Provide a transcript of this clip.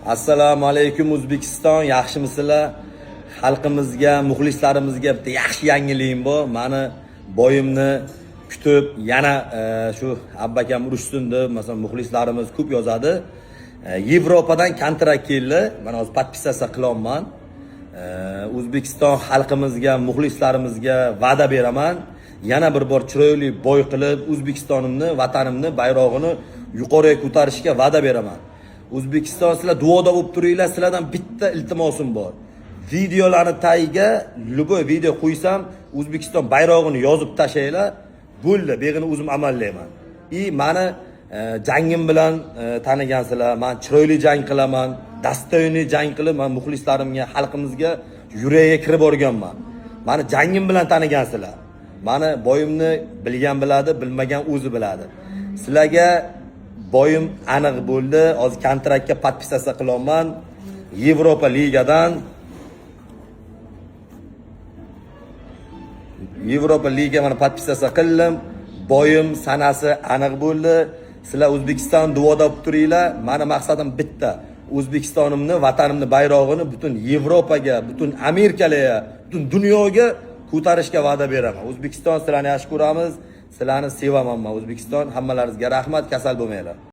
Assalomu alaykum O'zbekiston, yaxshimisizlar? Xalqimizga, muxlislarimizga bitta yaxshi yangiligim bor. Meni boyimni kutib, yana shu abbakam urushsin deb, masalan, muxlislarimiz ko'p yozadi. Yevropadan kontrakt keldi. Men hozir podpisatsiya qilyapman. O'zbekiston xalqimizga, muxlislarimizga va'da beraman. Yana bir bor chiroyli boy qilib, O'zbekistonimni, vatanimni, bayrog'ini yuqoriga ko'tarishga va'da beraman. O'zbekiston, sizlar duoda bo'lib turinglar. Sizlardan bitta iltimosim bor. Videolarni tagiga любой video qo'ysam, O'zbekiston bayrog'ini yozib tashlaylar. Bo'ldi, beg'ini o'zim amallayman. Meni jangim bilan tanigансizlar. Men chiroyli jang qilaman, dastoyniy jang qilib, men muxlislarimga, xalqimizga yuragiga kirib borganman. Meni jangim bilan tanigансizlar. Meni boyimni bilgan biladi, bilmagan o'zi biladi. Sizlarga boyim aniq bo'ldi. Hozir kontraktga podpisatsiya qilyapman. Yevropa ligadan Yevropa liga mana podpisatsiya qildim. Boyim sanasi aniq bo'ldi. Sizlar O'zbekiston duoda bo'lib turinglar. Meni maqsadim bitta. O'zbekistonimni, vatanimni bayrog'ini butun Yevropaga, butun Amerikaga, butun dunyoga ko'tarishga va'da beraman. O'zbekiston, sizlarni yaxshi ko'ramiz. Sizlarni sevaman men. O'zbekiston, hammalaringizga rahmat, kasal bo'lmanglar.